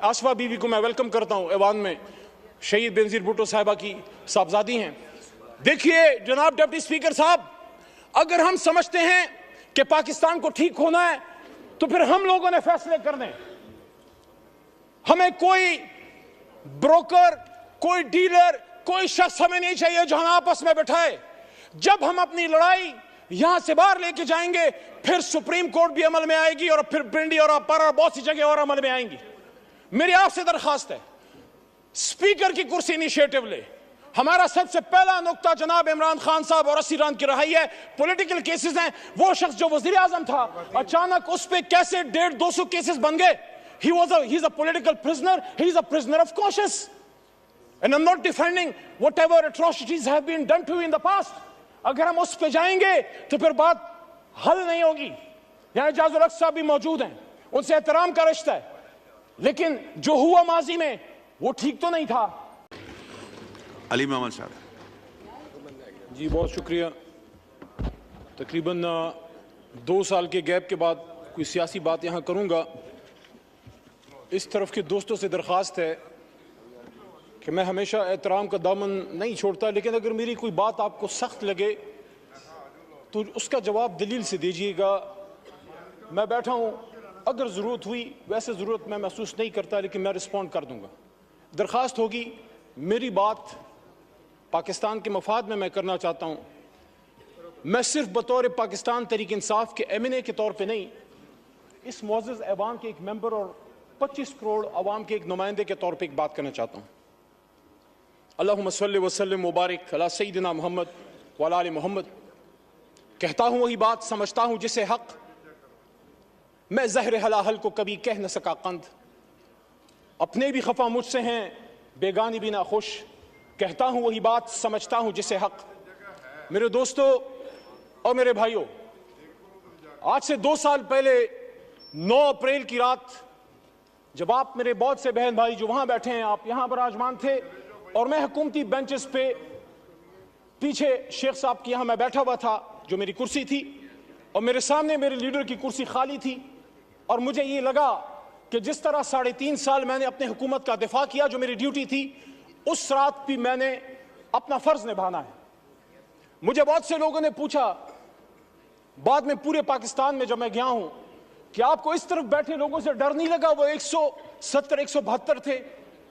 आसफा बीवी को मैं वेलकम करता हूं ऐवान में, शहीद बेनजीर भुट्टो साहिबा की साहबजादी हैं। देखिए जनाब डिप्टी स्पीकर साहब, अगर हम समझते हैं कि पाकिस्तान को ठीक होना है तो फिर हम लोगों ने फैसले करने। हमें कोई ब्रोकर, कोई डीलर, कोई शख्स हमें नहीं चाहिए जो हमें आपस में बैठाए। जब हम अपनी लड़ाई यहां से बाहर लेके जाएंगे फिर सुप्रीम कोर्ट भी अमल में आएगी और फिर पिंडी और अपर और बहुत सी जगह और अमल में आएंगी। मेरी आपसे दरखास्त है, स्पीकर की कुर्सी इनिशिएटिव ले। हमारा सबसे पहला नुक्ता जनाब इमरान खान साहब और असीरान की रहाई है। पॉलिटिकल केसेस हैं। वो शख्स जो वजीर आजम था, अचानक उस पर कैसे 150-200 केसेस बन गए। he's a political prisoner, he's a prisoner of conscience, and I'm not defending whatever atrocities have been done to you in the past. अगर हम उस पे जाएंगे तो फिर बात हल नहीं होगी। यहाँ इजाजुल हक साहब भी मौजूद हैं, उनसे एहतराम का रिश्ता है, लेकिन जो हुआ माजी में वो ठीक तो नहीं था। अली मोहम्मद साहब जी बहुत शुक्रिया। तकरीबन 2 साल के गैप के बाद कोई सियासी बात यहाँ करूँगा। इस तरफ के दोस्तों से दरख्वास्त है कि मैं हमेशा एहतराम का दामन नहीं छोड़ता, लेकिन अगर मेरी कोई बात आपको सख्त लगे तो उसका जवाब दलील से दीजिएगा। मैं बैठा हूँ, अगर ज़रूरत हुई, वैसे ज़रूरत मैं महसूस नहीं करता, लेकिन मैं रिस्पॉन्ड कर दूँगा। दरख्वास्त होगी, मेरी बात पाकिस्तान के मफाद में मैं करना चाहता हूँ। मैं सिर्फ बतौर पाकिस्तान तहरीक इंसाफ के MNA के तौर पे नहीं, इस मुअज़्ज़ज़ ऐवान के एक मेंबर और 25 करोड़ अवाम के एक नुमाइंदे के तौर पे एक बात करना चाहता हूँ। अल्लाहुम्मा सल्लि व सल्लिम मुबारक अला सय्यिदिना मोहम्मद व अला आलि मोहम्मद। कहता हूँ वही बात, समझता हूँ जिसे हक, मैं ज़हर हलाहल को कभी कह न सका कंद। अपने भी खफा मुझसे हैं, बेगानी भी ना खुश। कहता हूँ वही बात, समझता हूँ जिसे हक। मेरे दोस्तों और मेरे भाइयों, आज से 2 साल पहले 9 अप्रैल की रात, जब आप मेरे बहुत से बहन भाई जो वहां बैठे हैं, आप यहां बराजमान थे और मैं हुकूमती बेंचेस पे पीछे शेख साहब की यहां मैं बैठा हुआ था, जो मेरी कुर्सी थी, और मेरे सामने मेरे लीडर की कुर्सी खाली थी। और मुझे ये लगा कि जिस तरह 3.5 साल मैंने अपने हुकूमत का दिफा किया, जो मेरी ड्यूटी थी, उस रात भी मैंने अपना फर्ज निभाना है। मुझे बहुत से लोगों ने पूछा बाद में पूरे पाकिस्तान में जब मैं गया हूं कि आपको इस तरफ बैठे लोगों से डर नहीं लगा? वो 170-172 थे।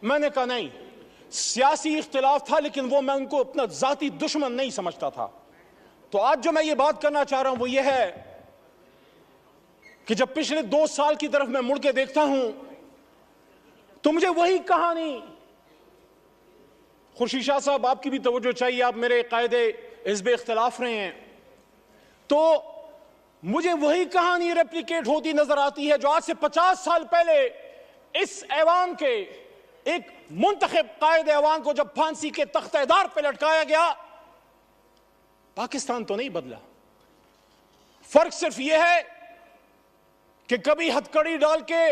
मैंने कहा नहीं, सियासी इख्तिलाफ था, लेकिन वो मैं उनको अपना जाती दुश्मन नहीं समझता था। तो आज जो मैं ये बात करना चाह रहा हूं वो ये है कि जब पिछले 2 साल की तरफ मैं मुड़ के देखता हूं तो मुझे वही कहानी, खुर्शीद शाह साहब आपकी भी तवज्जो चाहिए, आप मेरे कायदे हिज़्ब इख्तिलाफ रहे हैं, तो मुझे वही कहानी रेप्लिकेट होती नजर आती है जो आज से 50 साल पहले इस ऐवान के एक मुंतखब कायदे ऐवान को जब फांसी के तख्तेदार पे लटकाया गया। पाकिस्तान तो नहीं बदला, फर्क सिर्फ यह है कि कभी हथकड़ी डाल के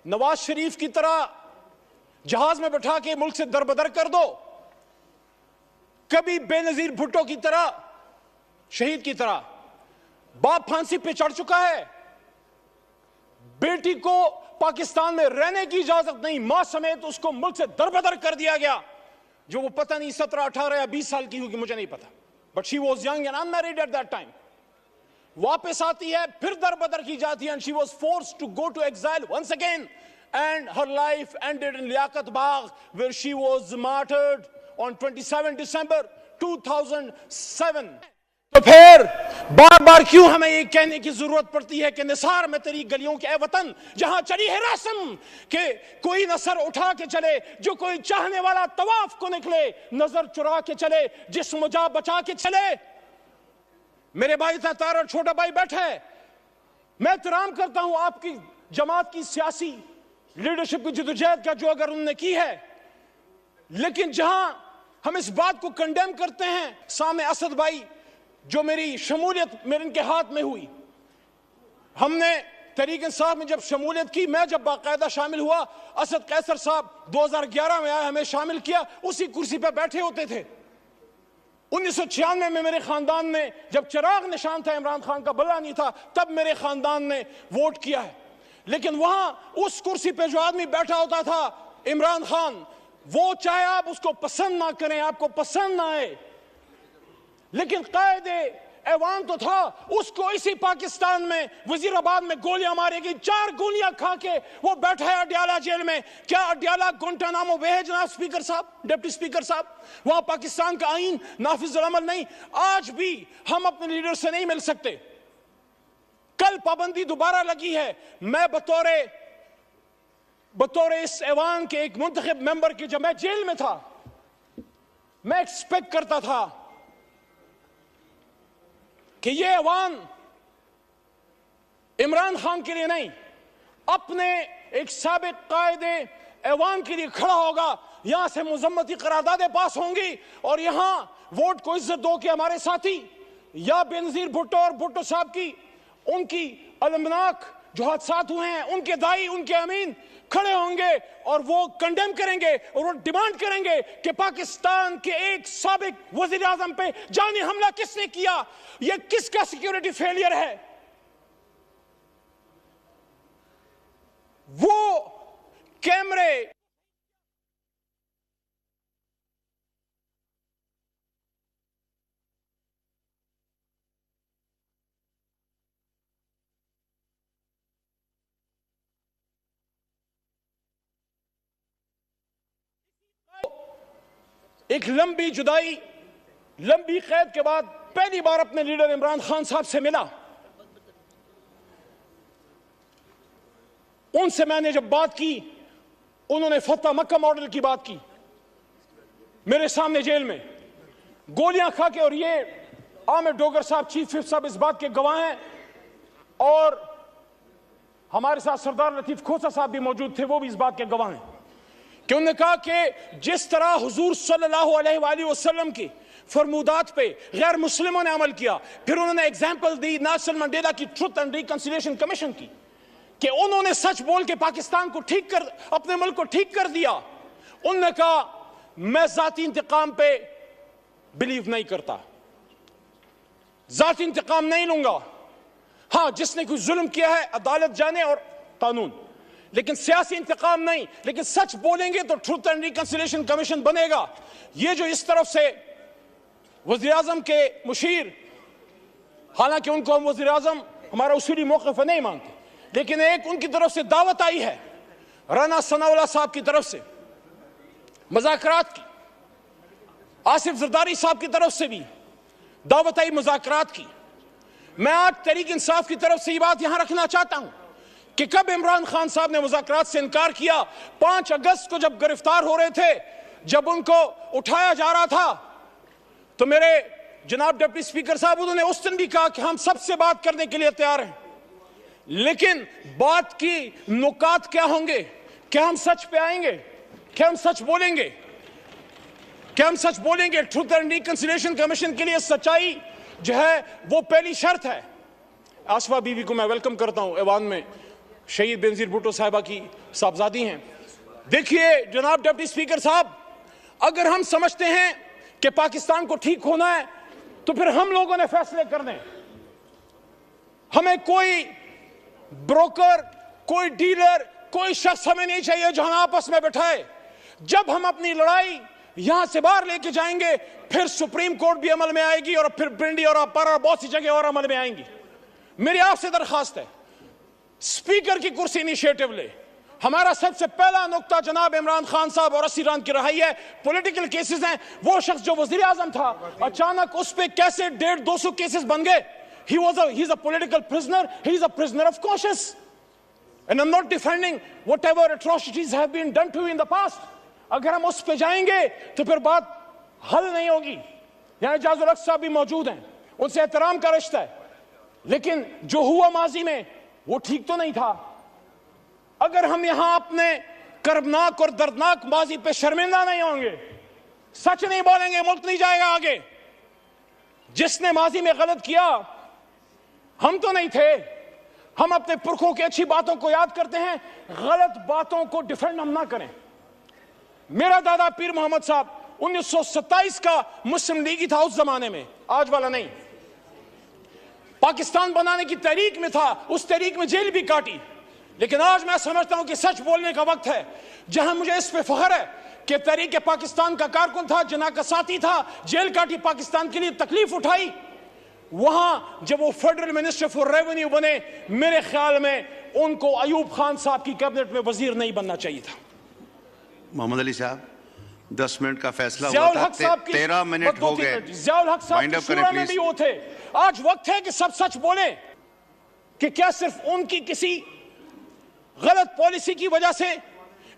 नवाज शरीफ की तरह जहाज में बैठा के मुल्क से दरबदर कर दो, कभी बेनजीर भुट्टो की तरह, शहीद की तरह। बाप फांसी पे चढ़ चुका है, बेटी को पाकिस्तान में रहने की इजाजत नहीं, मां समेत उसको मुल्क से दरबदर कर दिया गया, जो वो पता नहीं 17, 18 या 20 साल की होगी, मुझे नहीं पता, but she was young and unmarried at that time. वापस आती है, फिर दरबदर की जाती है, and she was forced to go to exile once again, and her life ended in Liaquat Bagh, where she was martyred on 27 December 2007। तो फिर बार बार क्यों हमें ये कहने की जरूरत पड़ती है कि निसार में तेरी गलियों के ए वतन, जहां चली है रस्म के कोई नसर उठा के चले, जो कोई चाहने वाला तवाफ को निकले, नजर चुरा के चले, जिस्म जा बचा के चले। मेरे भाई तार और छोटा भाई बैठा है, मैं एहतराम करता हूं आपकी जमात की सियासी लीडरशिप की जदोजहद का जो अगर उन्होंने की है, लेकिन जहां हम इस बात को कंडेम करते हैं, सामने असद भाई जो मेरी शमूलियत मेरे इनके हाथ में हुई, हमने तहरीक इंसाफ में जब शमूलियत की, मैं जब बाकायदा शामिल हुआ, असद कैसर साहब 2011 में आए, हमें शामिल किया, उसी कुर्सी पर बैठे होते थे। 1996 में मेरे खानदान ने, जब चिराग निशान था, इमरान खान का बल्ला नहीं था, तब मेरे खानदान ने वोट किया है। लेकिन वहां उस कुर्सी पे जो आदमी बैठा होता था, इमरान खान, वो चाहे आप उसको पसंद ना करें, आपको पसंद ना आए, लेकिन कायदे ऐवान तो था। उसको इसी पाकिस्तान में वजीराबाद में गोलियां मारी गई, 4 गोलियां खा के वो बैठा है अडयाला जेल में। क्या अडयाला गुंटानामो वे है जनाब स्पीकर साहब, डिप्टी स्पीकर साहब? वहां पाकिस्तान का आईन नाफिज अमल नहीं। आज भी हम अपने लीडर से नहीं मिल सकते। कल पाबंदी दोबारा लगी है। मैं बतौर इस ऐवान के एक मुंतखब मेंबर की, जब मैं जेल में था, मैं एक्सपेक्ट करता था कि ये ऐवान इमरान खान के लिए नहीं, अपने एक साबिक कायदे ऐवान के लिए खड़ा होगा। यहां से मुजम्मती करारदादें पास होंगी और यहां वोट को इज्जत दो कि हमारे साथी या बेनजीर भुट्टो और भुट्टो साहब की, उनकी अलमनाक जो हादसात हुए हैं, उनके दाई, उनके अमीन खड़े होंगे और वो कंडेम करेंगे और वो डिमांड करेंगे कि पाकिस्तान के एक साबिक वजीर आजम पे जानी हमला किसने किया, ये किसका सिक्योरिटी फेलियर है। वो कैमरे एक लंबी जुदाई, लंबी कैद के बाद पहली बार अपने लीडर इमरान खान साहब से मिला। उनसे मैंने जब बात की, उन्होंने फतह मक्का मॉडल की बात की मेरे सामने जेल में, गोलियां खा के। और ये आमिर डोगर साहब, चीफ विप साहब इस बात के गवाह हैं, और हमारे साथ सरदार लतीफ खोसा साहब भी मौजूद थे, वो भी इस बात के गवाह हैं कि उन्होंने कहा कि जिस तरह हुजूर सल्लल्लाहु अलैहि वसल्लम की फरमूदात पे गैर मुस्लिमों ने अमल किया। फिर उन्होंने एग्जाम्पल दी नेल्सन मंडेला की ट्रुथ एंड रिकंसिलिएशन कमीशन की, कि उन्होंने सच बोल के पाकिस्तान को ठीक कर, अपने मुल्क को ठीक कर दिया। उन्होंने कहा मैं जाती इंतकाम पे बिलीव नहीं करता, जाती इंतकाम नहीं लूंगा। हां, जिसने कोई जुल्म किया है अदालत जाने और कानून, लेकिन सियासी इंतकाम नहीं। लेकिन सच बोलेंगे तो ट्रुथ एंड रिकंसिलिएशन कमीशन बनेगा। ये जो इस तरफ से वज़ीर आज़म के मुशीर, हालांकि उनको हम वज़ीर आज़म हमारा उसूली मौक़िफ़ नहीं मानते, लेकिन एक उनकी तरफ से दावत आई है, राना सनाउल्लाह साहब की तरफ से मुज़ाकरात की, आसिफ जरदारी साहब की तरफ से भी दावत आई मुज़ाकरात की। मैं आज तहरीक इंसाफ की तरफ से ये बात यहां रखना चाहता हूं कि कब इमरान खान साहब ने मुज़ाकरात से इनकार किया? 5 अगस्त को जब गिरफ्तार हो रहे थे, जब उनको उठाया जा रहा था, तो मेरे जनाब डिप्टी स्पीकर साहब, उन्होंने उस दिन भी कहा कि हम सबसे बात करने के लिए तैयार हैं, लेकिन बात की नुकात क्या होंगे? क्या हम सच पे आएंगे? क्या हम सच बोलेंगे? क्या हम सच बोलेंगे? ट्रुथ एंड रिकंसिलिएशन कमीशन के लिए सच्चाई जो है वो पहली शर्त है। आसफा बीवी को मैं वेलकम करता हूं, ऐवान में शहीद बेनजीर भुट्टो साहिबा की साहबजादी हैं। देखिए जनाब डिप्टी स्पीकर साहब, अगर हम समझते हैं कि पाकिस्तान को ठीक होना है, तो फिर हम लोगों ने फैसले करने। हमें कोई ब्रोकर, कोई डीलर, कोई शख्स हमें नहीं चाहिए जो हमें आपस में बैठाए। जब हम अपनी लड़ाई यहां से बाहर लेके जाएंगे, फिर सुप्रीम कोर्ट भी अमल में आएगी और फिर पिंडी और अपर और बहुत सी जगह और अमल में आएंगी। मेरी आपसे दरखास्त है, स्पीकर की कुर्सी इनिशिएटिव ले। हमारा सबसे पहला नुक्ता जनाब इमरान खान साहब और असीरान की रहाई है। पॉलिटिकल केसेस हैं। वो शख्स जो वजीर आजम था, अचानक उस पे कैसे 150-200 केसेस बन गए? he's a political prisoner, he's a prisoner of conscience, and I'm not defending whatever atrocities have been done to you in the past. अगर हम उस पे जाएंगे तो फिर बात हल नहीं होगी। यहाँ इजाजुल हक साहब भी मौजूद हैं, उनसे एहतराम का रिश्ता है, लेकिन जो हुआ माजी में वो ठीक तो नहीं था। अगर हम यहां अपने कर्बनाक और दर्दनाक माजी पे शर्मिंदा नहीं होंगे, सच नहीं बोलेंगे, मुल्क नहीं जाएगा आगे। जिसने माजी में गलत किया, हम तो नहीं थे। हम अपने पुरखों की अच्छी बातों को याद करते हैं, गलत बातों को डिफेंड हम ना करें। मेरा दादा पीर मोहम्मद साहब 1927 का मुस्लिम लीगी था उस जमाने में, आज वाला नहीं। पाकिस्तान बनाने की तहरीक में था, उस तहरीक में जेल भी काटी, लेकिन आज मैं समझता हूं कि सच बोलने का वक्त है, जहां मुझे इस पे फख्र है कि तहरीक पाकिस्तान का कारकुन था, जना का साथी था, जेल काटी, पाकिस्तान के लिए तकलीफ उठाई, वहां जब वो फेडरल मिनिस्टर फॉर रेवेन्यू बने, मेरे ख्याल में उनको अयूब खान साहब की कैबिनेट में वजीर नहीं बनना चाहिए था। मोहम्मद अली साहब, 10 मिनट का फैसला हुआ ज़ियाउल था, हक साहब की 13 मिनट हो गए। ज़ियाउल हक साहब वाइंड की अप करें शुरा में प्लीज। भी वो थे। आज वक्त है कि सब सच बोले कि क्या सिर्फ उनकी किसी गलत पॉलिसी की वजह से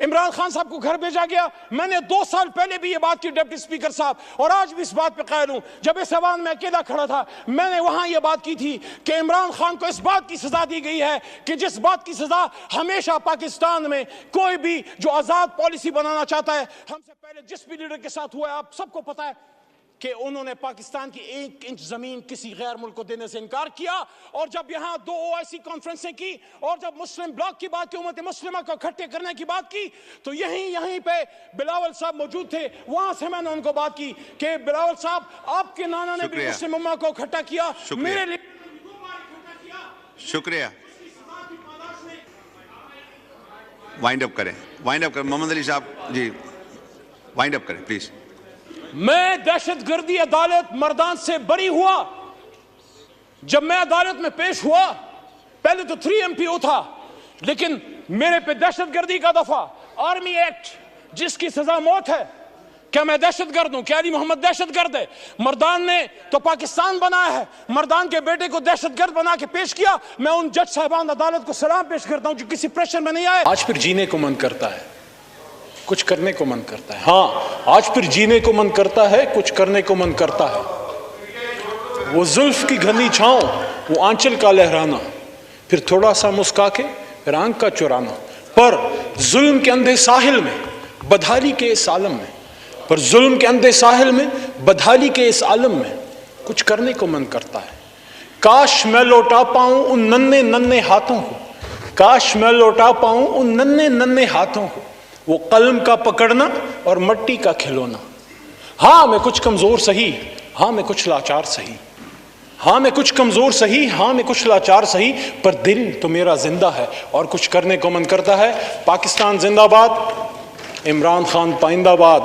इमरान खान साहब को घर भेजा गया। मैंने 2 साल पहले भी ये बात की डिप्टी स्पीकर साहब, और आज भी इस बात पे कायल हूं। जब इस ऐवान में अकेला खड़ा था, मैंने वहां ये बात की थी कि इमरान खान को इस बात की सजा दी गई है कि जिस बात की सजा हमेशा पाकिस्तान में कोई भी जो आजाद पॉलिसी बनाना चाहता है, हमसे पहले जिस भी लीडर के साथ हुआ है, आप सबको पता है कि उन्होंने पाकिस्तान की 1 इंच जमीन किसी गैर मुल्क को देने से इनकार किया। और जब यहां 2 OIC कॉन्फ्रेंसें की और जब मुस्लिम ब्लॉक की बात की, उम्मत मुस्लिमा को इकट्ठे करने की बात की, तो यहीं पे बिलावल साहब मौजूद थे। वहां से मैंने उनको बात की कि बिलावल साहब, आपके नाना ने भी मुस्लिम उम्मा को इकट्ठा किया, मेरे लिए 2 बार इकट्ठा किया। शुक्रिया। वाइंड अप करें, मोहम्मद अली साहब जी, वाइंड अप करें प्लीज। मैं दहशतगर्दी अदालत मर्दान से बरी हुआ। जब मैं अदालत में पेश हुआ, पहले तो 3 MPO था, लेकिन मेरे पे दहशतगर्दी का दफा, आर्मी एक्ट जिसकी सजा मौत है। क्या मैं दहशतगर्द हूं? क्या अली मोहम्मद दहशतगर्द है? मर्दान ने तो पाकिस्तान बनाया है, मर्दान के बेटे को दहशतगर्द बना के पेश किया। मैं उन जज साहबान अदालत को सलाम पेश करता हूं जो किसी प्रेशर में नहीं आए। आज फिर जीने को मन करता है, कुछ करने को मन करता है। हाँ, आज फिर जीने को मन करता है, कुछ करने को मन करता है। वो जुल्फ की घनी छांव, वो आंचल का लहराना, फिर थोड़ा सा मुस्का के फिर आंख का चुराना। पर जुल्म के अंधे साहिल में, बदहाली के इस आलम में, पर जुल्म के अंधे साहिल में, बदहाली के इस आलम में कुछ करने को मन करता है। काश मैं लौटा पाऊं उन नन्हे नन्हे हाथों को, काश मैं लौटा पाऊं उन नन्हे नन्हे हाथों को, वो कलम का पकड़ना और मिट्टी का खिलौना। हाँ मैं कुछ कमजोर सही, हाँ मैं कुछ लाचार सही, हाँ मैं कुछ कमजोर सही, हाँ मैं कुछ लाचार सही, पर दिल तो मेरा जिंदा है और कुछ करने को मन करता है। पाकिस्तान जिंदाबाद, इमरान खान पाइंदाबाद।